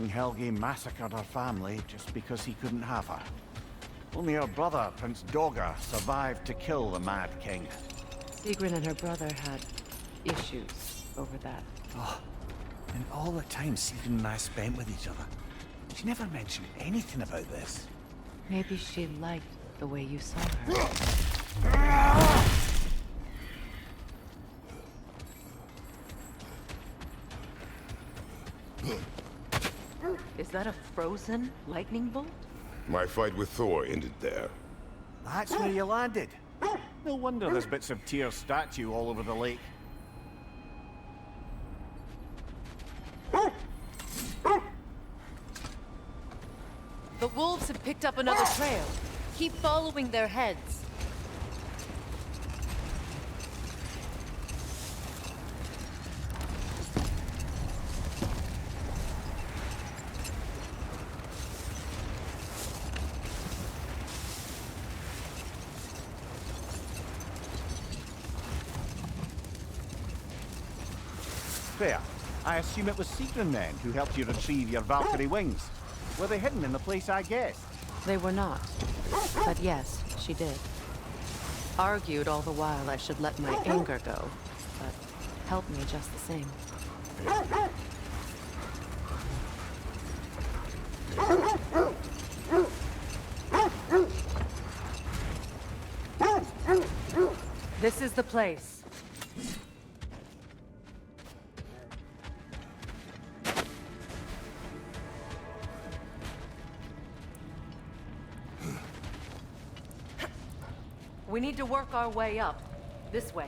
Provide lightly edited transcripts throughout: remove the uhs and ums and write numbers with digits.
King Helgi massacred her family just because he couldn't have her. Only her brother, Prince Dogger, survived to kill the Mad King. Sigrun and her brother had issues over that. Oh, and all the time Sigrun and I spent with each other, she never mentioned anything about this. Maybe she liked the way you saw her. Is that a frozen lightning bolt? My fight with Thor ended there. That's where you landed. No wonder there's bits of Tyr's statue all over the lake. The wolves have picked up another trail. Keep following their heads. Freya, I assume it was Sigrun then who helped you retrieve your Valkyrie wings. Were they hidden in the place I guessed? They were not. But yes, she did. Argued all the while I should let my anger go, but helped me just the same. This is the place. We need to work our way up. This way.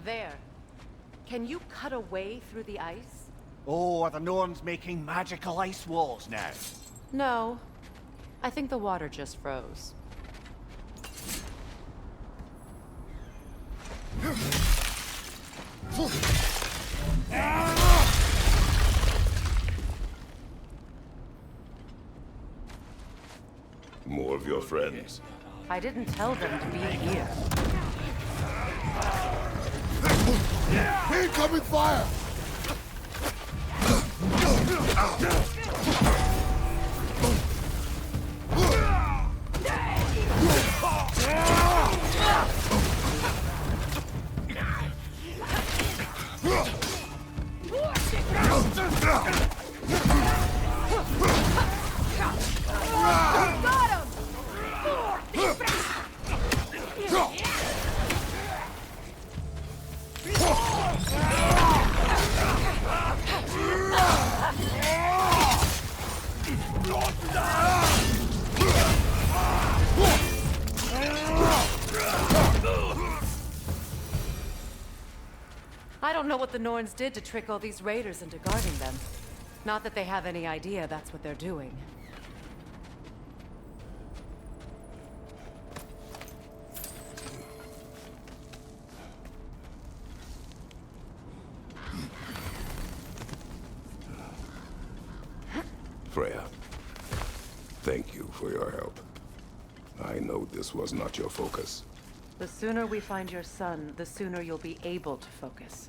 There. Can you cut a way through the ice? Oh, are the Norns making magical ice walls now? No. I think the water just froze. More of your friends. I didn't tell them to be here. Incoming fire! I don't know what the Norns did to trick all these raiders into guarding them. Not that they have any idea that's what they're doing. Freya, thank you for your help. I know this was not your focus. The sooner we find your son, the sooner you'll be able to focus.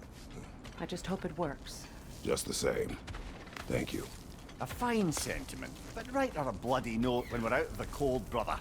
I just hope it works. Just the same. Thank you. A fine sentiment, but write her a bloody note when we're out of the cold, brother.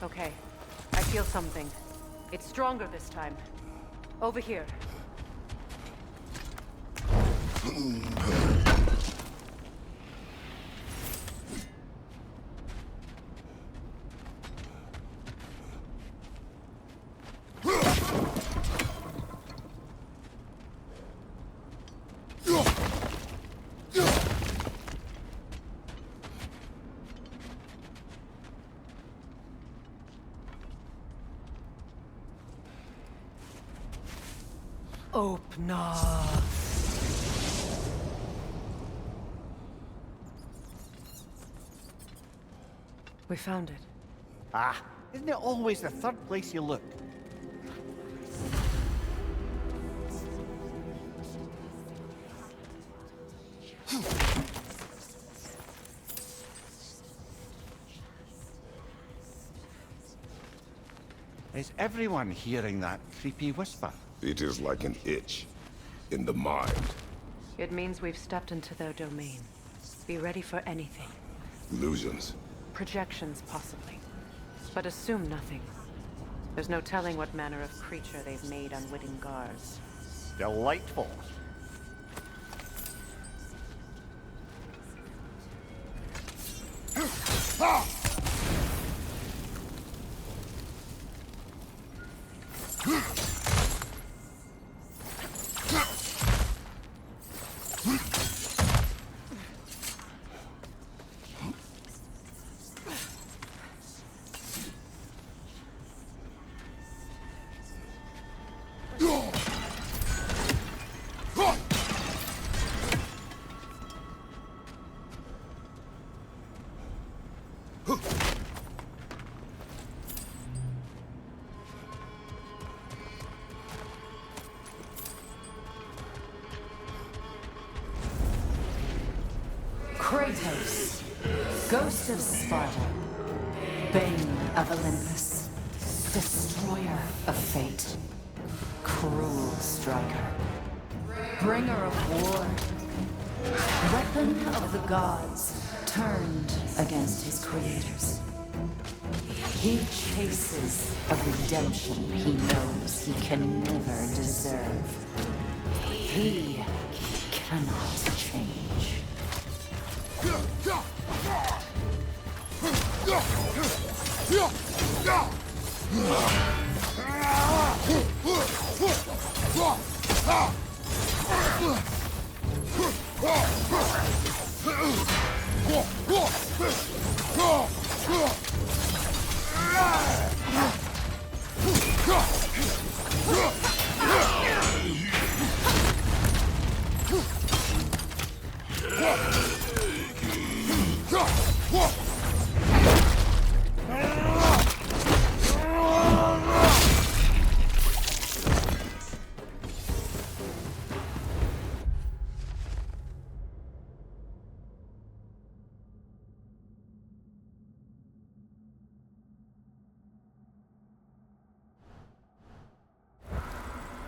Okay. I feel something. It's stronger this time. Over here. Open up. We found it. Ah, isn't it always the third place you look? Is everyone hearing that creepy whisper? It is like an itch in the mind. It means we've stepped into their domain. Be ready for anything. Illusions. Projections, possibly. But assume nothing. There's no telling what manner of creature they've made unwitting guards. Delightful. Kratos, Ghost of Sparta, Bane of Olympus, Destroyer of Fate, Cruel Striker, Bringer of War, Weapon of the Gods, turned against his creators. He chases a redemption he knows he can never deserve. He cannot change.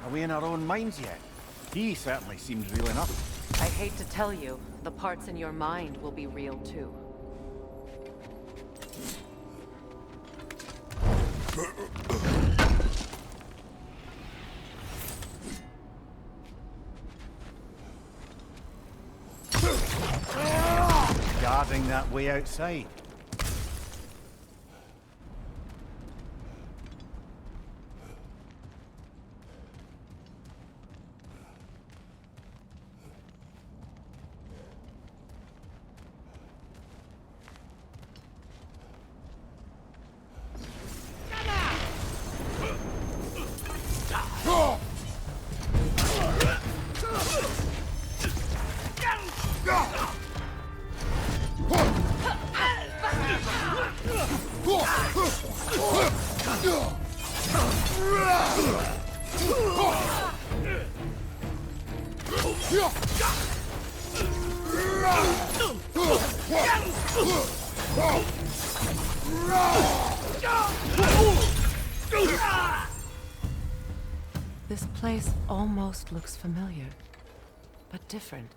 Are we in our own minds yet? He certainly seems real enough. I hate to tell you, the parts in your mind will be real too. Guarding that way outside. This place almost looks familiar, but different.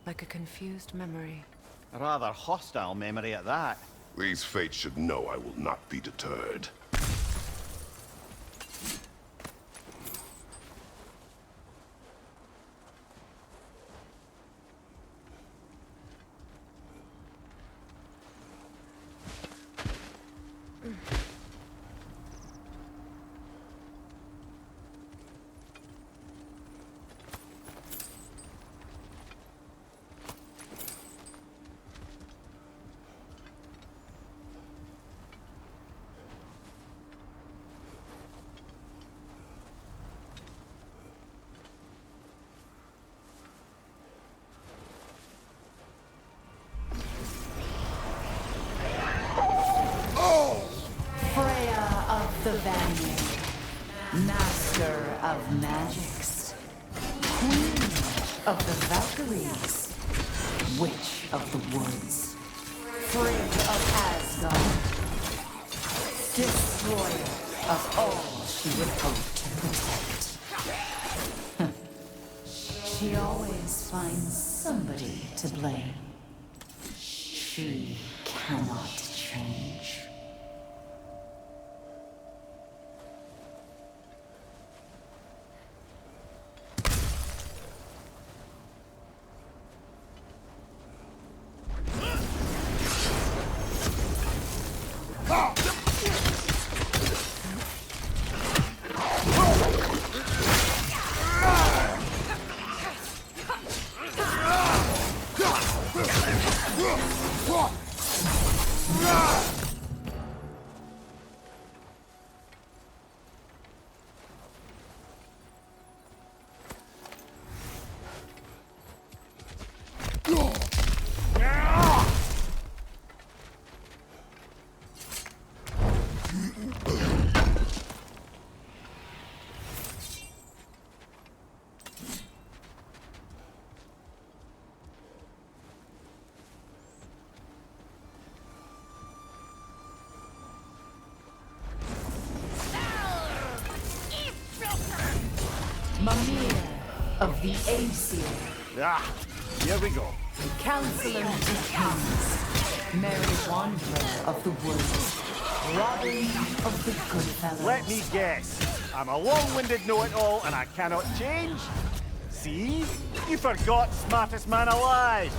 Like a confused memory. A rather hostile memory at that. These fates should know I will not be deterred. Freya of the Vanguard, Master of Magics, Queen of the Valkyries, Witch of the Woods, Frigg of Asgard, Destroyer of all she would hope to protect. She always finds somebody to blame. She cannot change. Mimir of the Aesir, Ah, here we go. Counselor to Kings, Merry Wanderer of the Woods, Robin of the Goodfellows. Let me guess. I'm a long-winded know-it-all and I cannot change? See? You forgot smartest man alive.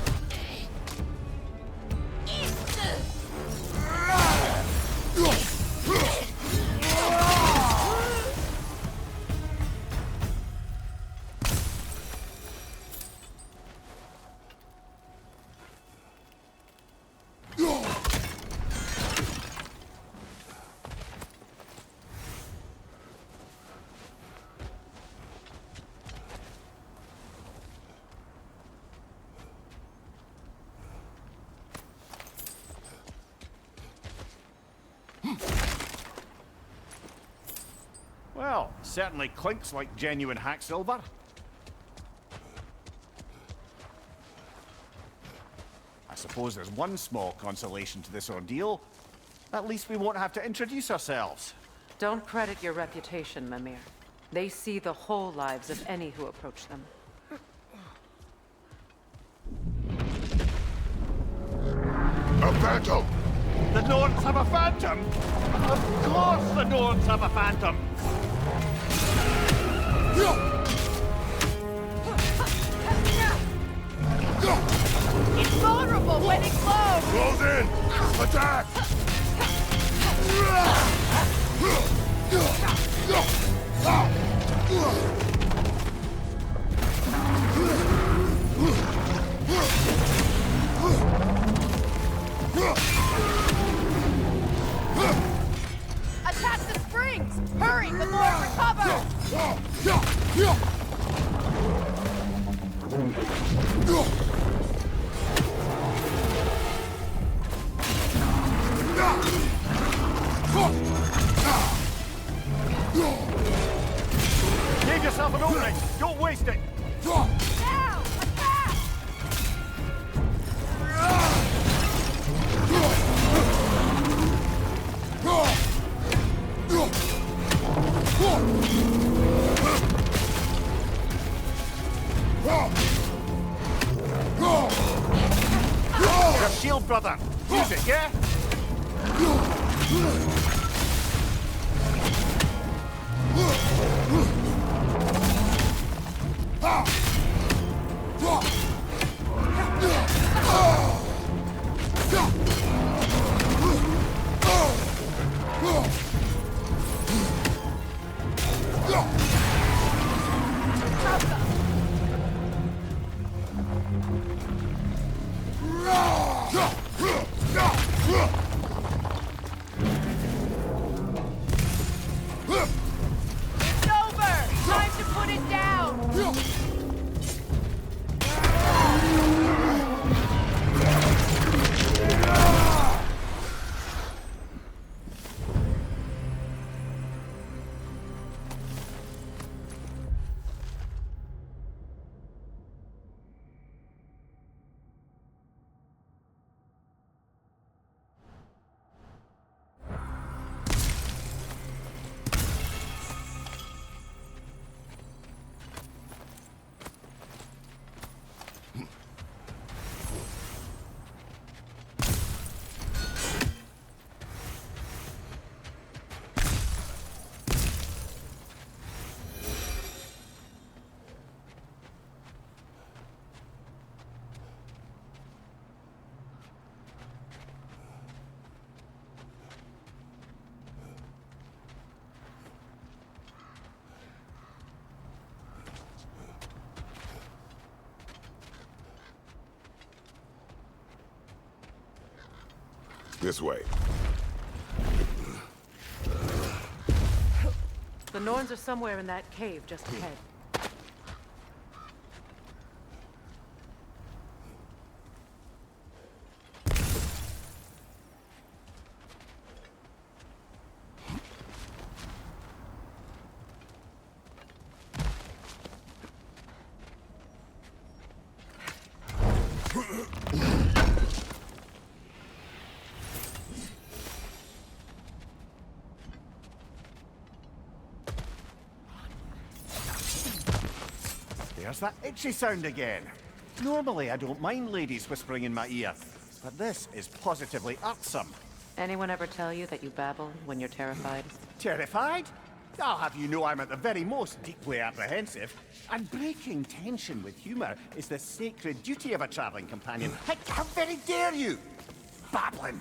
Well, certainly clinks like genuine hack silver. I suppose there's one small consolation to this ordeal. At least we won't have to introduce ourselves. Don't credit your reputation, Mimir. They see the whole lives of any who approach them. A phantom! The Norns have a phantom? Of course the Norns have a phantom! It's vulnerable when it glows! Close in! Attack! Attack the springs! Hurry before it recovers! Give yourself an opening! Don't waste it! Now! Attack! Your shield, brother! Use it, yeah? It's over! Time to put it down! This way. The Norns are somewhere in that cave just ahead. There's that itchy sound again. Normally I don't mind ladies whispering in my ear, but this is positively irksome. Anyone ever tell you that you babble when you're terrified? Terrified? I'll have you know I'm at the very most deeply apprehensive. And breaking tension with humor is the sacred duty of a traveling companion. How very dare you! Babbling!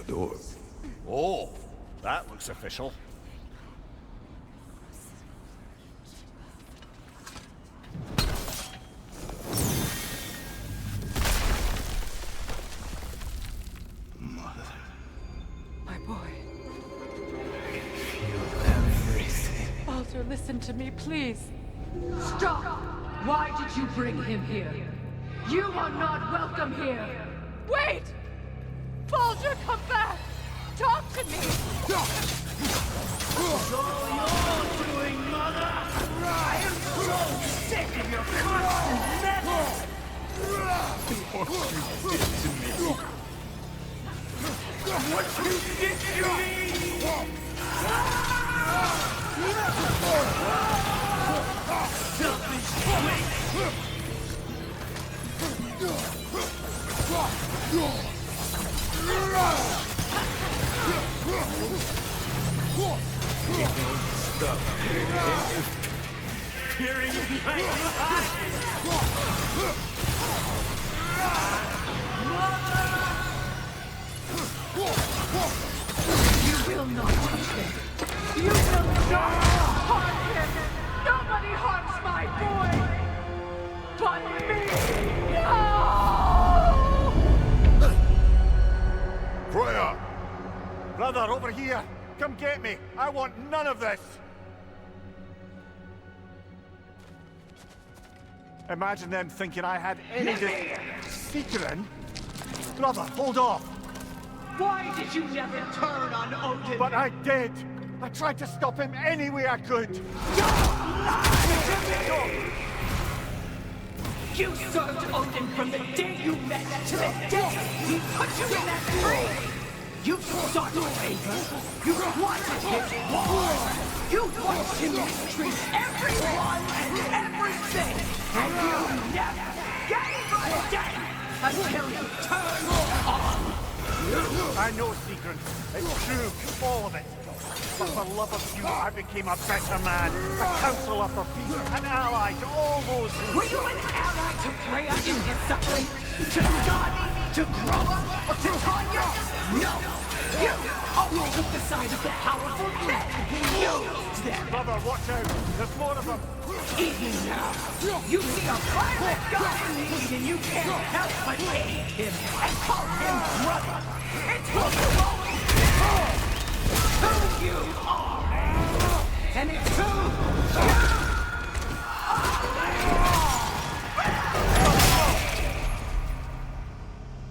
Door. Oh, that looks official. Mother. My boy. I feel everything. Baldur, listen to me, please. Stop! Why did you bring him here? You are not welcome here! Wait! Baldur, come back! Talk to me! It's all you're doing, Mother! I am so sick of your constant meddling! What you did to me! What you did to me! Selfish witch! Stop peering behind your eyes! You will not touch him! You will not harm him! Nobody harms my boy! But me! No! Freya! Brother, over here! Come get me! I want none of this! Imagine them thinking I had any secret. Brother, hold off! Why did you never turn on Odin? But I did! I tried to stop him any way I could! You served Odin from the day you met to the day he put you in that tree! You sought favor, you wanted his war, you watched him mistreat everyone and everything, and you never gave a damn until you turned on. I know, Secret. It's true, all of it. But for love of you, I became a better man, a counselor for peace, an ally to all those who... Were you an ally to Freya in his suffering? To Skadi? To Kratos? Or to Tanya? No! You always took the side of the powerful men! Used them! Brother, watch out! There's more of them! Even now, you see a violent guy in need and you can't help but aid him and call him brother! It's who you always been! Who you are! And it's who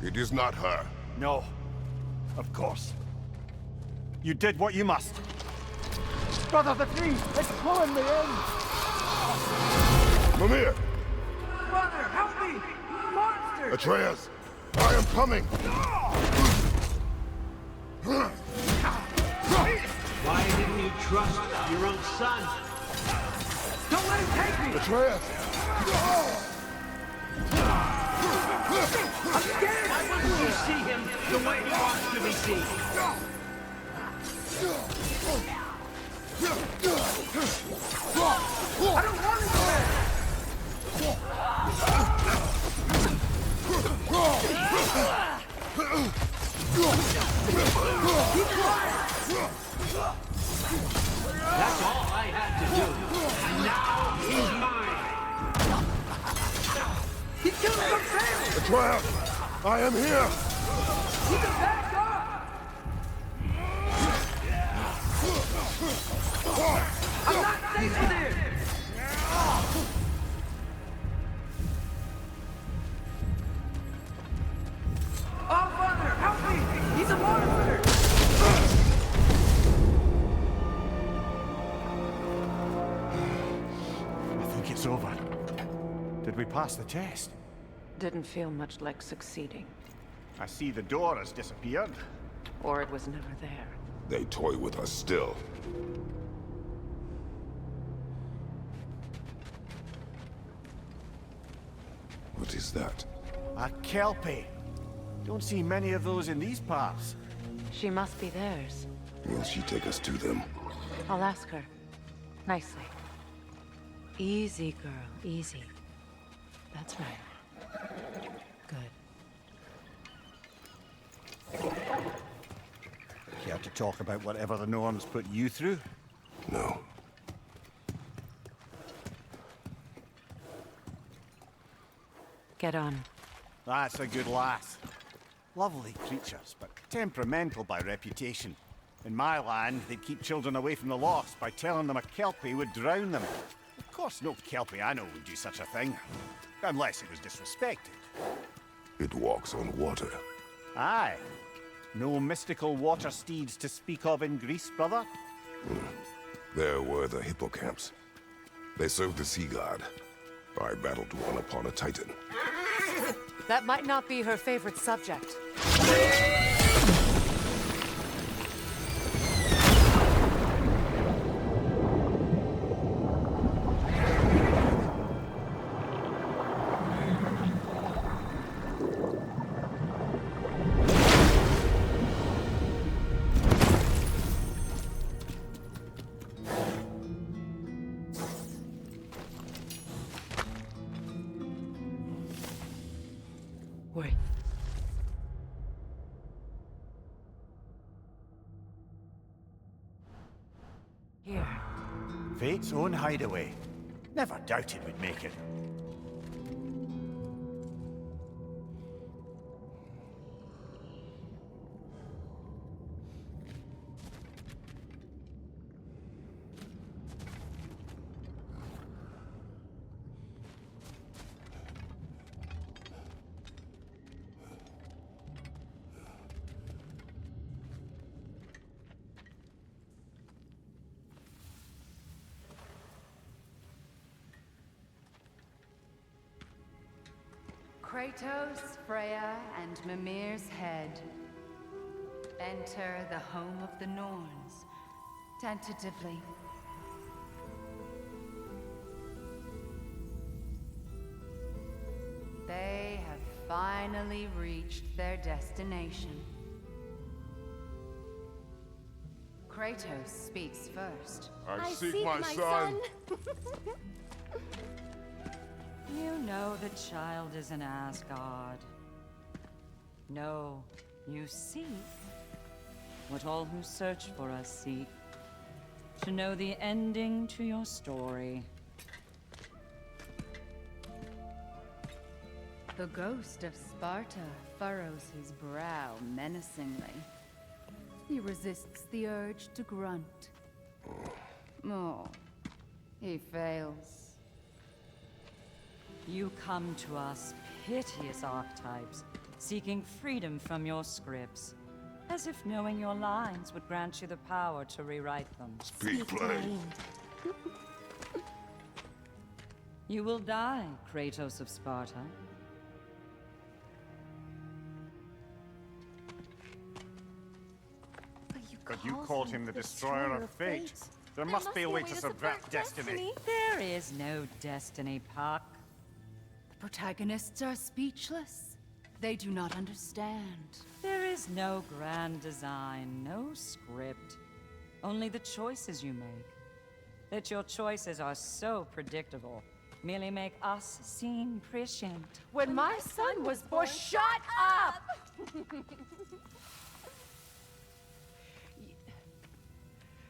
you It is not her. No. Of course. You did what you must. Brother, the tree! It's pulling me in! Mimir! Brother, help me! Monster! Atreus! I am coming! Why didn't you trust your own son? Don't let him take me! Atreus! I'm scared! Why wouldn't you see him the way he wants to be seen? I don't want to go there! That's all I had to do. And now he's mine. He's killing my family! Atreus! I am here! You can back up! I'm not safe in there! Oh, Father, help me! He's a monster! I think it's over. Did we pass the test? Didn't feel much like succeeding. I see the door has disappeared. Or it was never there. They toy with us still. What is that? A Kelpie. Don't see many of those in these parts. She must be theirs. Will she take us to them? I'll ask her. Nicely. Easy, girl. Easy. That's right. Good. Care to talk about whatever the Norns put you through? No. Get on. That's a good lass. Lovely creatures, but temperamental by reputation. In my land, they'd keep children away from the lost by telling them a Kelpie would drown them. Of course, no Kelpie I know would do such a thing. Unless it was disrespected. It walks on water. Aye. No mystical water steeds to speak of in Greece, brother? There were the hippocamps. They served the sea god. I battled one upon a titan. That might not be her favorite subject. Wait. Here. Fate's own hideaway. Never doubted we'd make it. Kratos, Freya, and Mimir's head. Enter the home of the Norns, tentatively. They have finally reached their destination. Kratos speaks first. I seek my son. You know the child is in Asgard. No, you seek what all who search for us seek. To know the ending to your story. The ghost of Sparta furrows his brow menacingly. He resists the urge to grunt. Oh, he fails. You come to us, piteous archetypes, seeking freedom from your scripts. As if knowing your lines would grant you the power to rewrite them. Speak plain. You will die, Kratos of Sparta. But you called him the destroyer of fate. There must be a way to subvert destiny. There is no destiny, Puck. The protagonists are speechless. They do not understand. There is no grand design, no script. Only the choices you make. That your choices are so predictable merely make us seem prescient. When my son was born, shut up!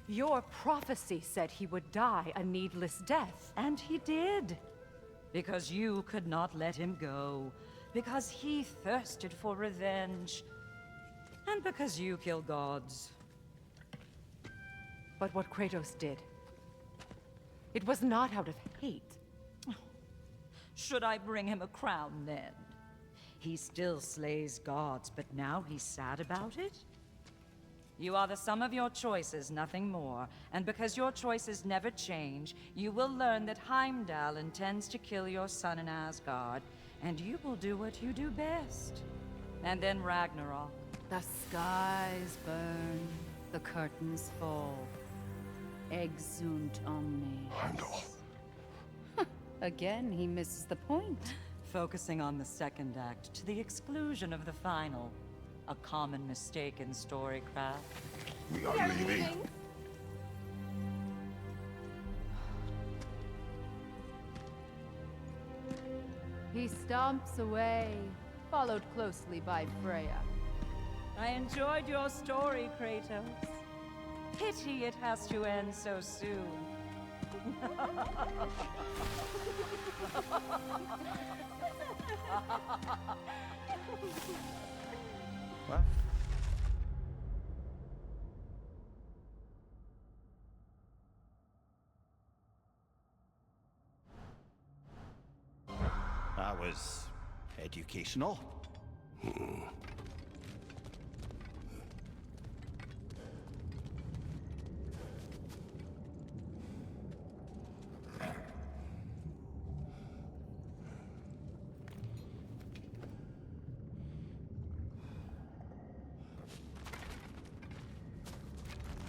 Your prophecy said he would die a needless death. And he did. Because you could not let him go. Because he thirsted for revenge. And because you kill gods. But what Kratos did, it was not out of hate. Should I bring him a crown then? He still slays gods, but now he's sad about it? You are the sum of your choices, nothing more. And because your choices never change, you will learn that Heimdall intends to kill your son in Asgard, and you will do what you do best. And then Ragnarok. The skies burn, the curtains fall. Exunt omnes. Heimdall. Again, he misses the point. Focusing on the second act to the exclusion of the final. A common mistake in storycraft. We are leaving. He stomps away, followed closely by Freya. I enjoyed your story, Kratos. Pity it has to end so soon. What? That was educational.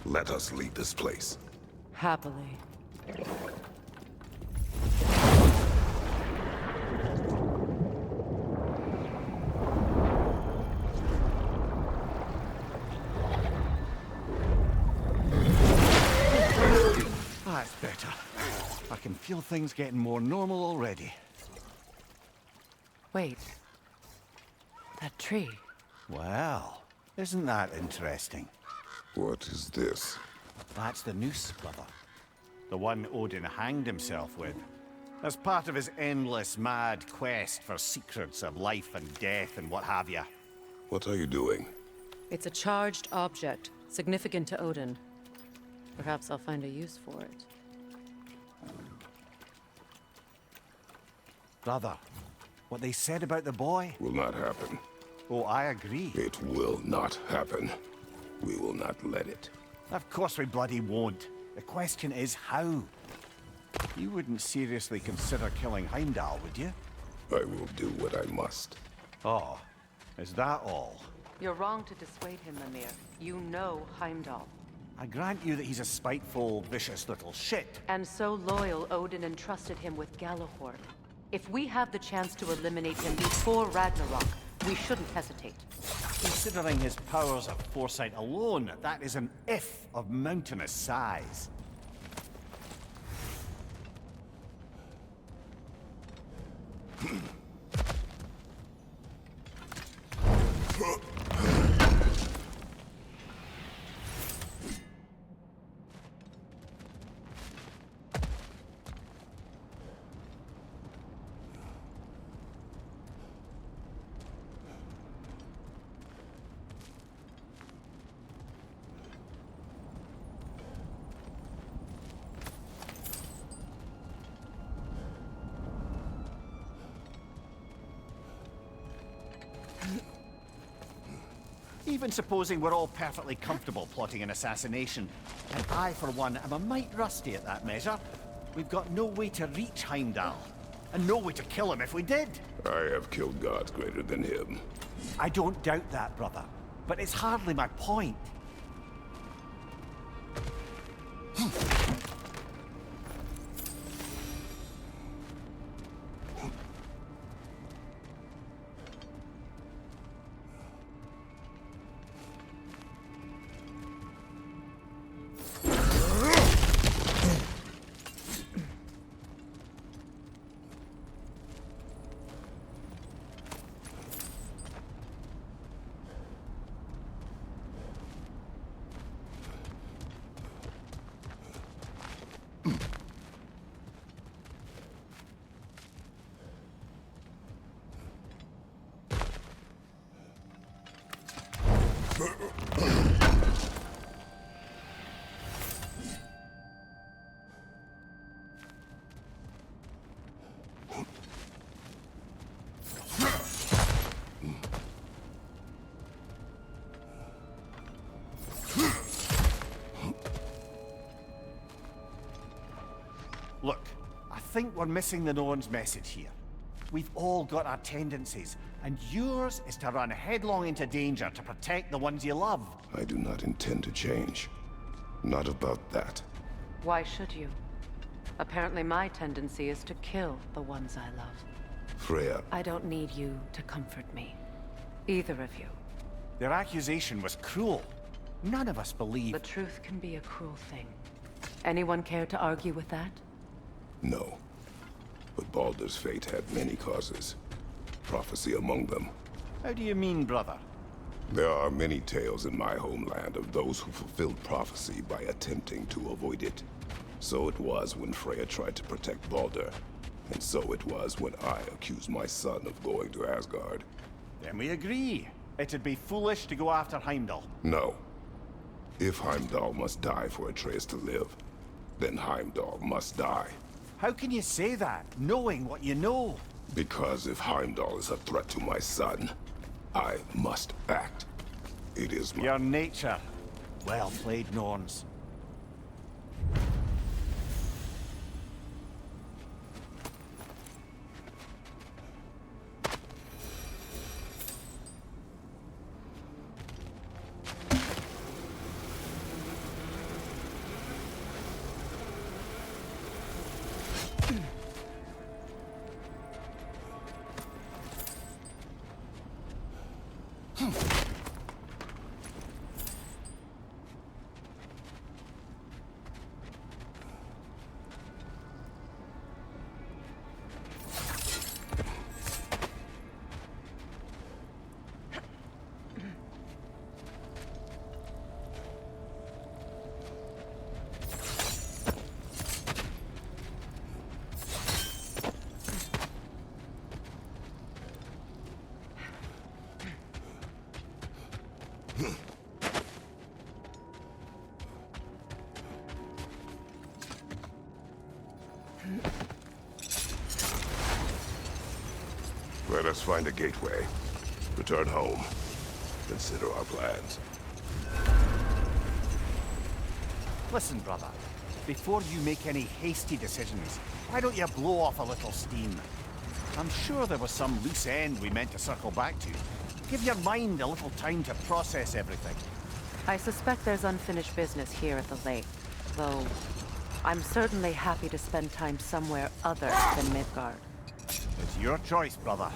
Let us leave this place. Happily. That's better. I can feel things getting more normal already. Wait. That tree. Well, isn't that interesting? What is this? That's the noose, brother. The one Odin hanged himself with. As part of his endless, mad quest for secrets of life and death and what have you. What are you doing? It's a charged object, significant to Odin. Perhaps I'll find a use for it. Brother, what they said about the boy? Will not happen. Oh, I agree. It will not happen. We will not let it. Of course we bloody won't. The question is how. You wouldn't seriously consider killing Heimdall, would you? I will do what I must. Oh, is that all? You're wrong to dissuade him, Mimir. You know Heimdall. I grant you that he's a spiteful, vicious little shit. And so loyal, Odin entrusted him with Haglkorn. If we have the chance to eliminate him before Ragnarok, we shouldn't hesitate. Considering his powers of foresight alone, that is an if of mountainous size. Even supposing we're all perfectly comfortable plotting an assassination, and I, for one, am a mite rusty at that measure, we've got no way to reach Heimdall, and no way to kill him if we did. I have killed gods greater than him. I don't doubt that, brother, but it's hardly my point. Look, I think we're missing the Norns' message here. We've all got our tendencies, and yours is to run headlong into danger to protect the ones you love. I do not intend to change. Not about that. Why should you? Apparently my tendency is to kill the ones I love. Freya, I don't need you to comfort me. Either of you. Their accusation was cruel. None of us believe... The truth can be a cruel thing. Anyone care to argue with that? no. But Baldur's fate had many causes. Prophecy among them. How do you mean, brother? There are many tales in my homeland of those who fulfilled prophecy by attempting to avoid it. So it was when Freya tried to protect Baldur. And so it was when I accused my son of going to Asgard. Then we agree. It'd be foolish to go after Heimdall. No. If Heimdall must die for Atreus to live, then Heimdall must die. How can you say that, knowing what you know? Because if Heimdall is a threat to my son, I must act. It is my... Your nature. Well played, Norns. Let us find a gateway. Return home. Consider our plans. Listen, brother. Before you make any hasty decisions, why don't you blow off a little steam? I'm sure there was some loose end we meant to circle back to. Give your mind a little time to process everything. I suspect there's unfinished business here at the lake, though I'm certainly happy to spend time somewhere other than Midgard. It's your choice, brother.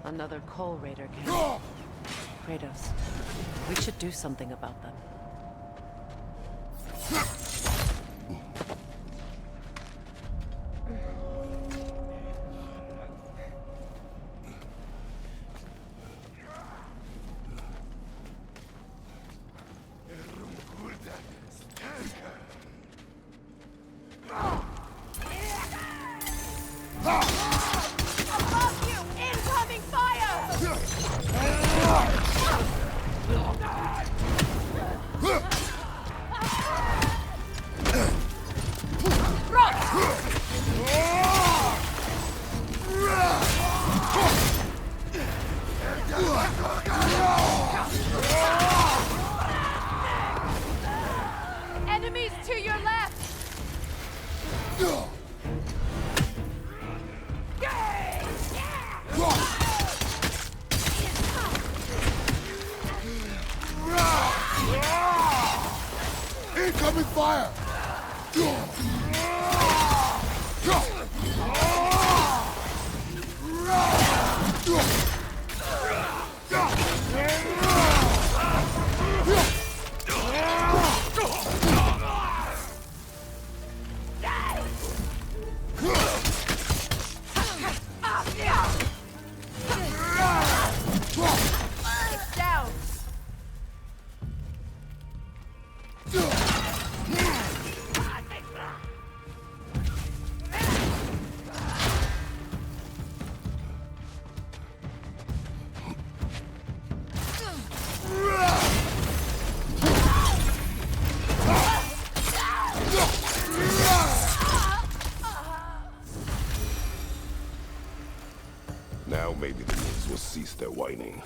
Another coal raider came. Kratos, we should do something about them. Enemies to your left! Incoming fire! It's down! Now maybe the wolves will cease their whining.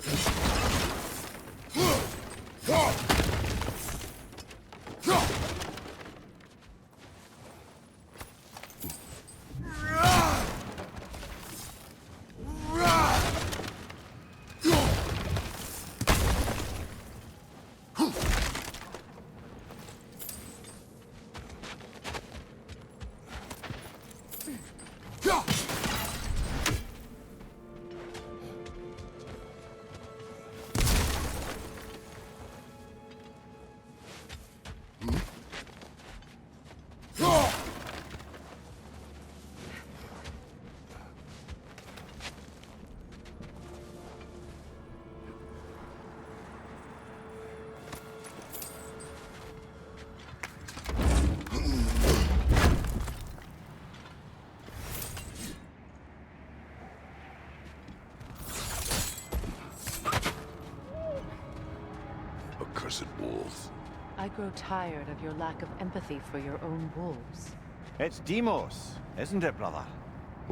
I grow tired of your lack of empathy for your own wolves. It's Demos, isn't it, brother?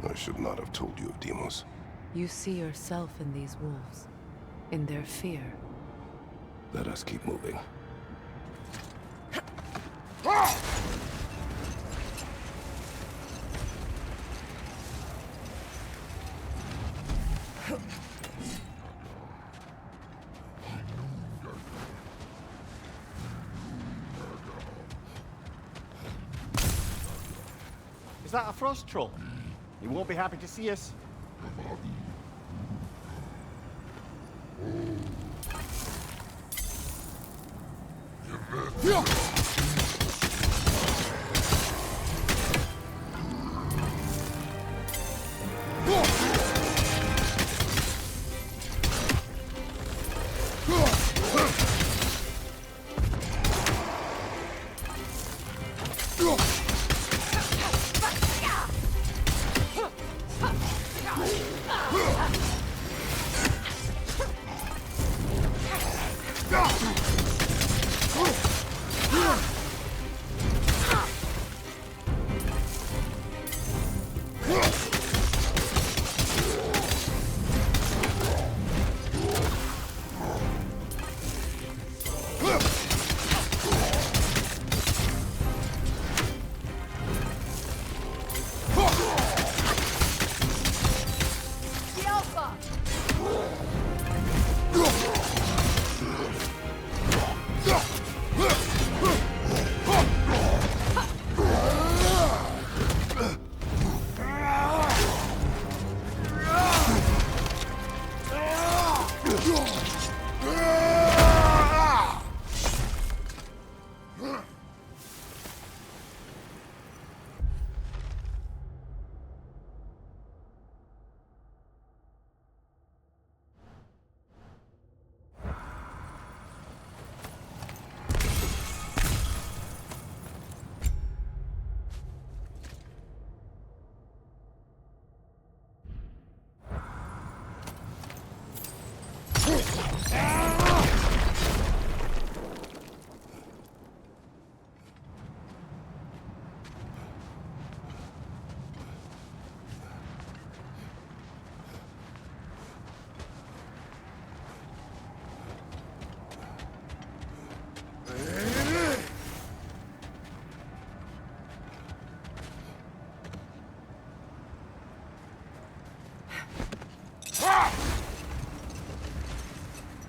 I should not have told you of Demos. You see yourself in these wolves, in their fear. Let us keep moving. Is that a frost troll? He won't be happy to see us.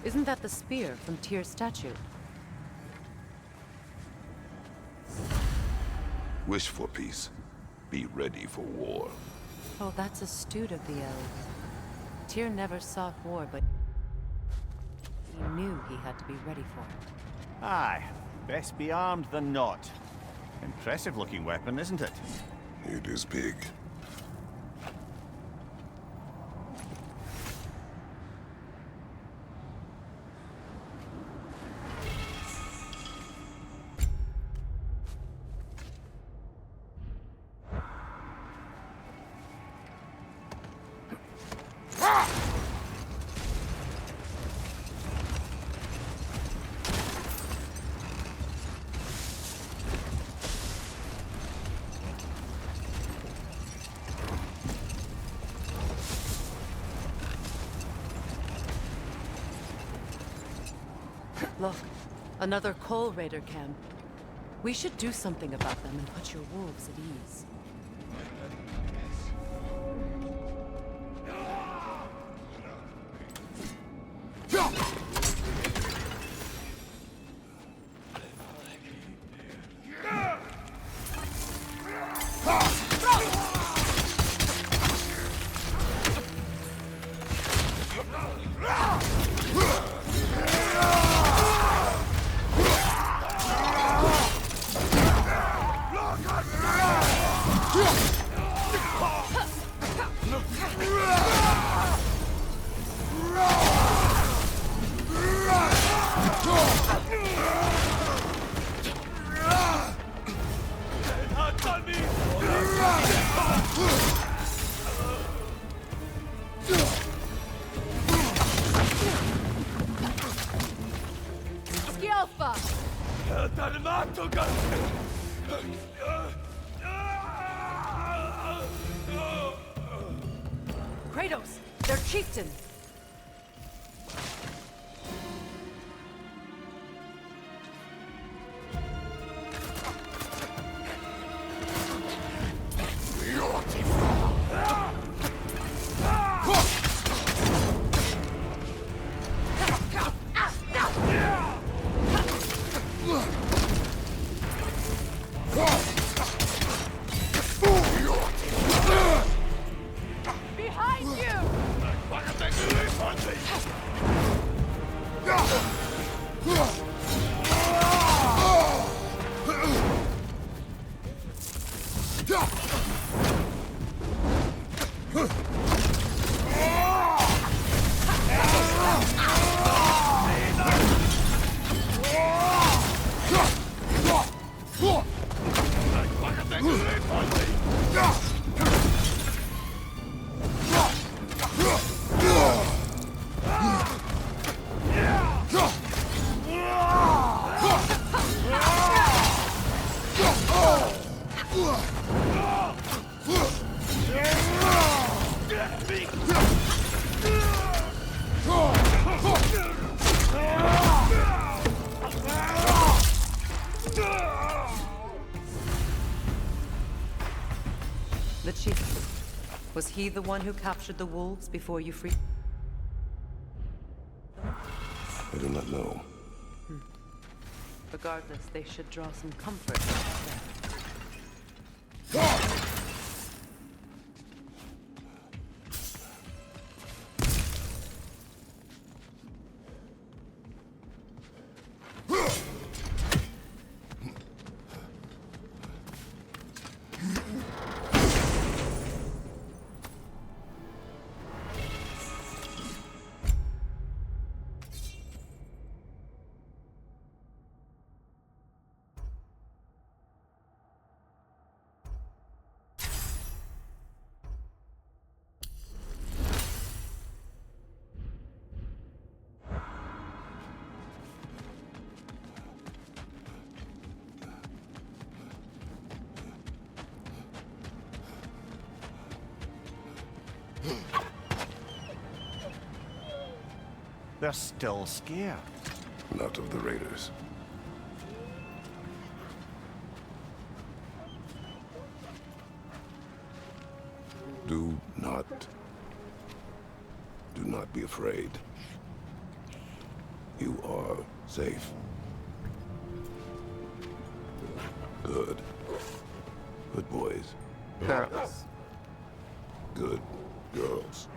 Isn't that the spear from Tyr's statue? Wish for peace. Be ready for war. Oh, that's astute of the elves. Tyr never sought war, but he knew he had to be ready for it. Aye, best be armed than not. Impressive looking weapon, isn't it? It is big. Look, another Coal Raider camp. We should do something about them and put your wolves at ease. Kratos, their chieftain! Behind you! The chieftain. Was he the one who captured the wolves before you freed? I do not know. Regardless, they should draw some comfort from They're still scared. Not of the raiders. Do not be afraid. You are safe. Good. Good boys. girls. Good girls.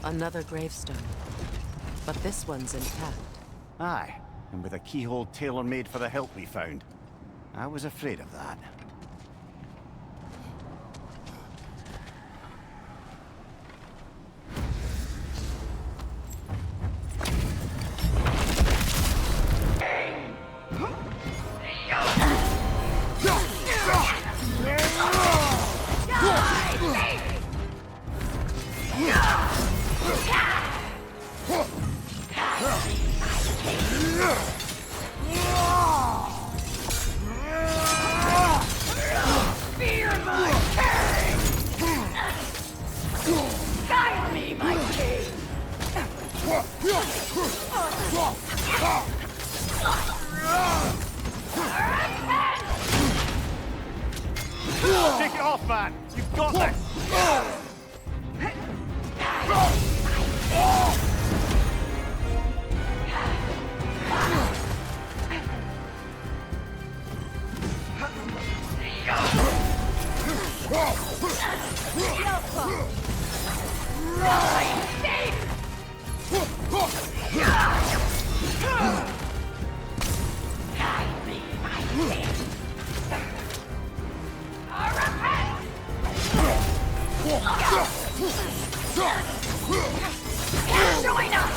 Another gravestone. But this one's intact. Aye, and with a keyhole tailor-made for the hilt we found. I was afraid of that. Take it off, man! You've got this! Join us!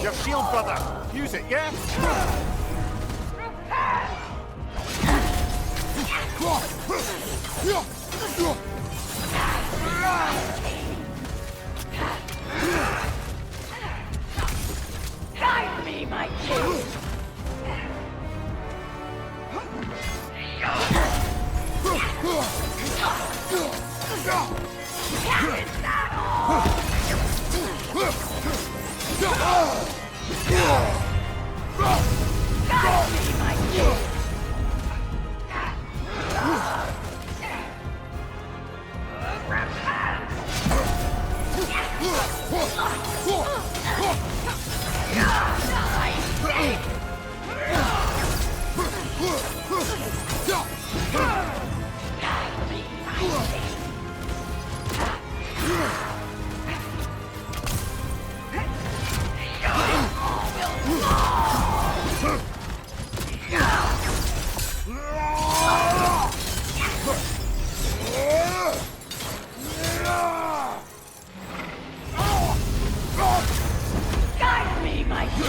Your shield, brother! Use it, yeah? Guide me, my king! Is that all? Guide me, my king!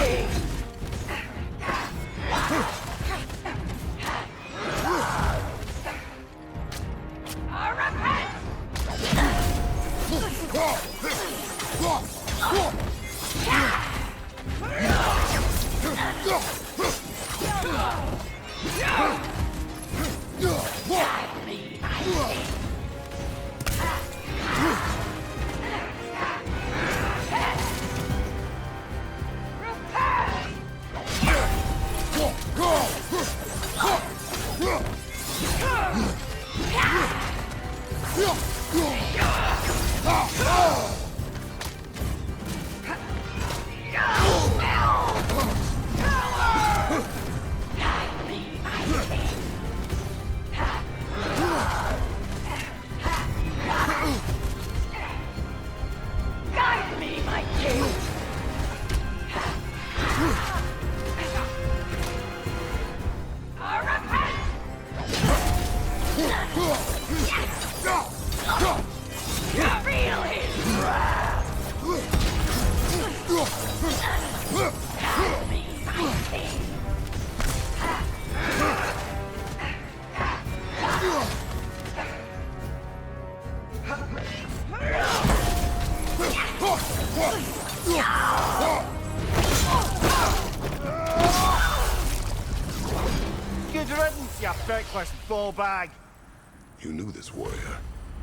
Guide me, my king! Guide me, my king! Feel his wrath! Guide me, my king! riddance, you feckless ball bag! You knew this warrior.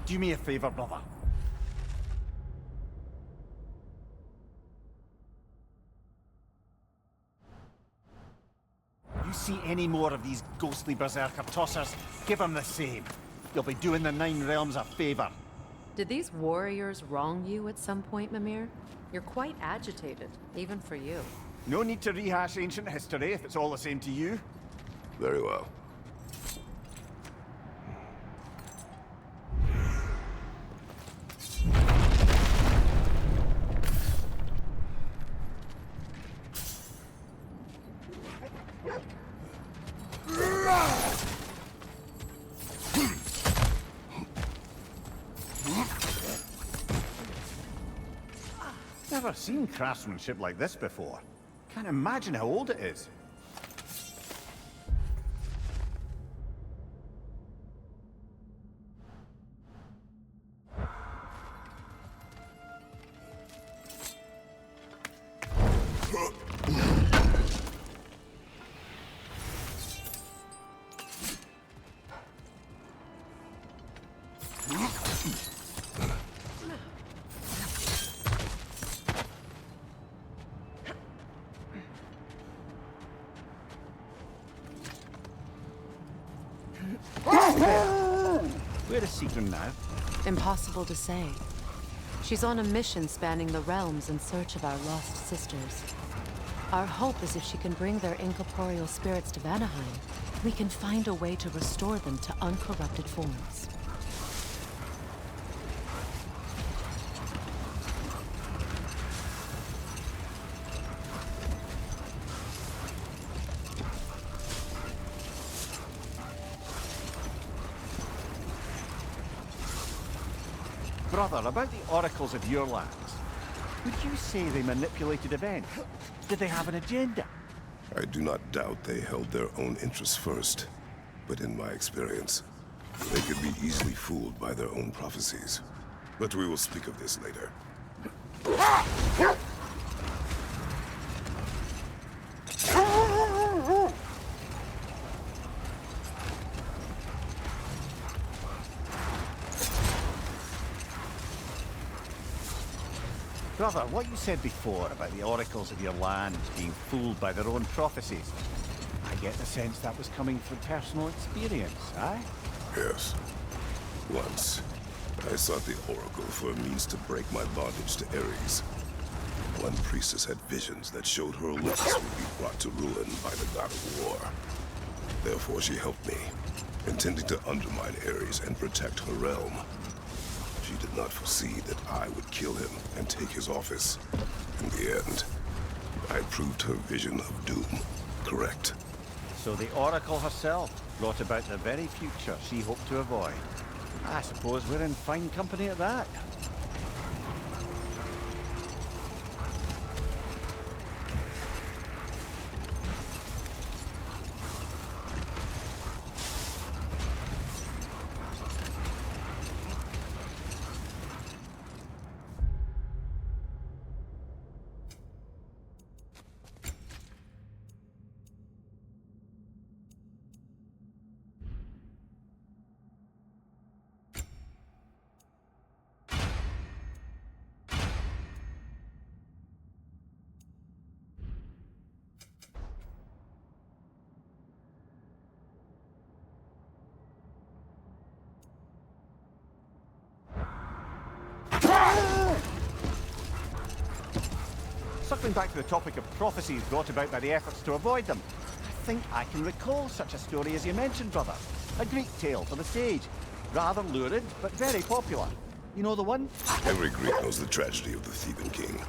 Do me a favor, brother. You see any more of these ghostly berserker tossers, give them the same. You'll be doing the Nine Realms a favor. Did these warriors wrong you at some point, Mimir? You're quite agitated, even for you. No need to rehash ancient history if it's all the same to you. Very well. Never seen craftsmanship like this before. Can't imagine how old it is. Where is Sigrun now? Impossible to say. She's on a mission spanning the realms in search of our lost sisters. Our hope is if she can bring their incorporeal spirits to Vanaheim, we can find a way to restore them to uncorrupted forms. Brother, about the oracles of your lands. Would you say they manipulated events? Did they have an agenda? I do not doubt they held their own interests first. But in my experience, they could be easily fooled by their own prophecies. But we will speak of this later. Brother, what you said before about the oracles of your lands being fooled by their own prophecies, I get the sense that was coming from personal experience, aye? Yes. Once, I sought the oracle for a means to break my bondage to Ares. One priestess had visions that showed her Olympus would be brought to ruin by the god of war. Therefore she helped me, intending to undermine Ares and protect her realm. She did not foresee that I would kill him and take his office. In the end, I proved her vision of doom correct. So the Oracle herself brought about the very future she hoped to avoid. I suppose we're in fine company at that. Circling back to the topic of prophecies brought about by the efforts to avoid them, I think I can recall such a story as you mentioned, brother. A Greek tale for the stage. Rather lurid, but very popular. You know the one? Every Greek knows the tragedy of the Theban king.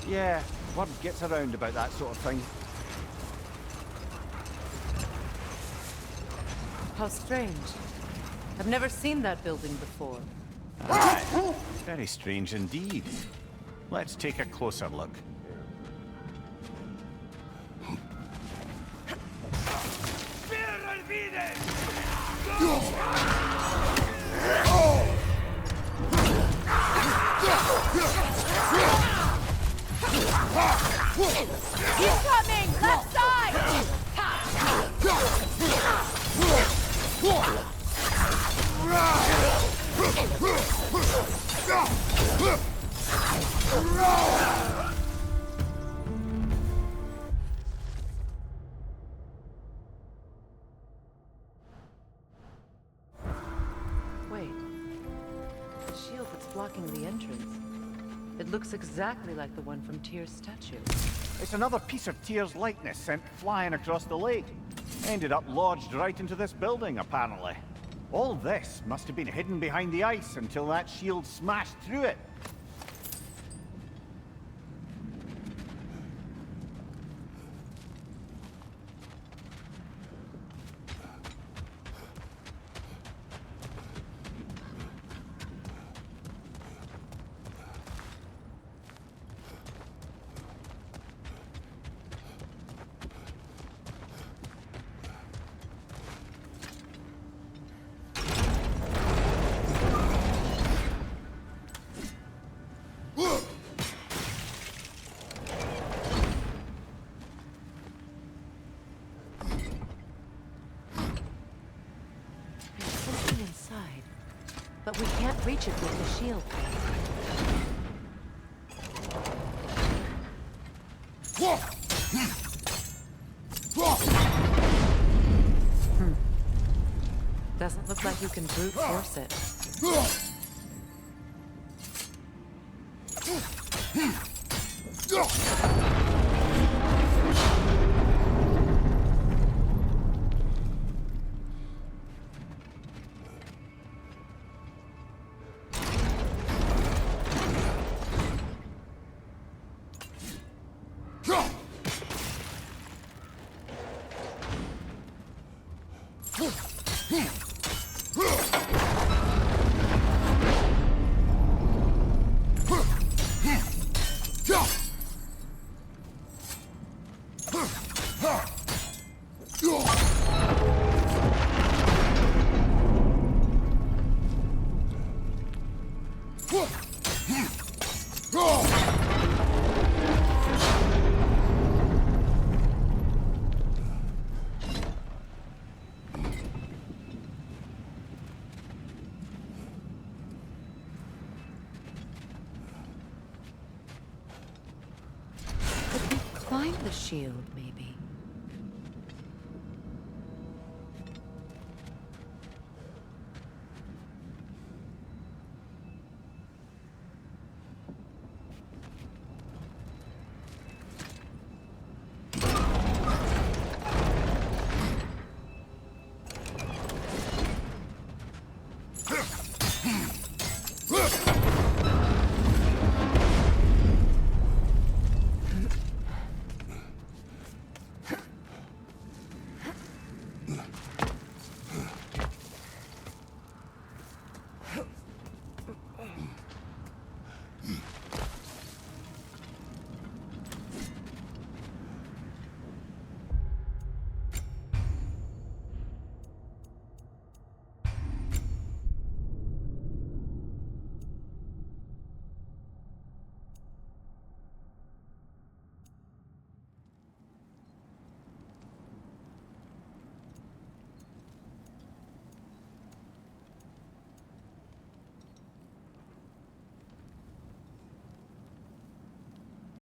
Yeah, word gets around about that sort of thing. How strange. I've never seen that building before. Aye. Very strange indeed. Let's take a closer look. He's coming! Left side! blocking the entrance. It looks exactly like the one from Tyr's statue. It's another piece of Tyr's likeness sent flying across the lake. Ended up lodged right into this building, apparently. All this must have been hidden behind the ice until that shield smashed through it. But we can't reach it with the shield. Doesn't look like you can brute force it. Climb the shield, maybe.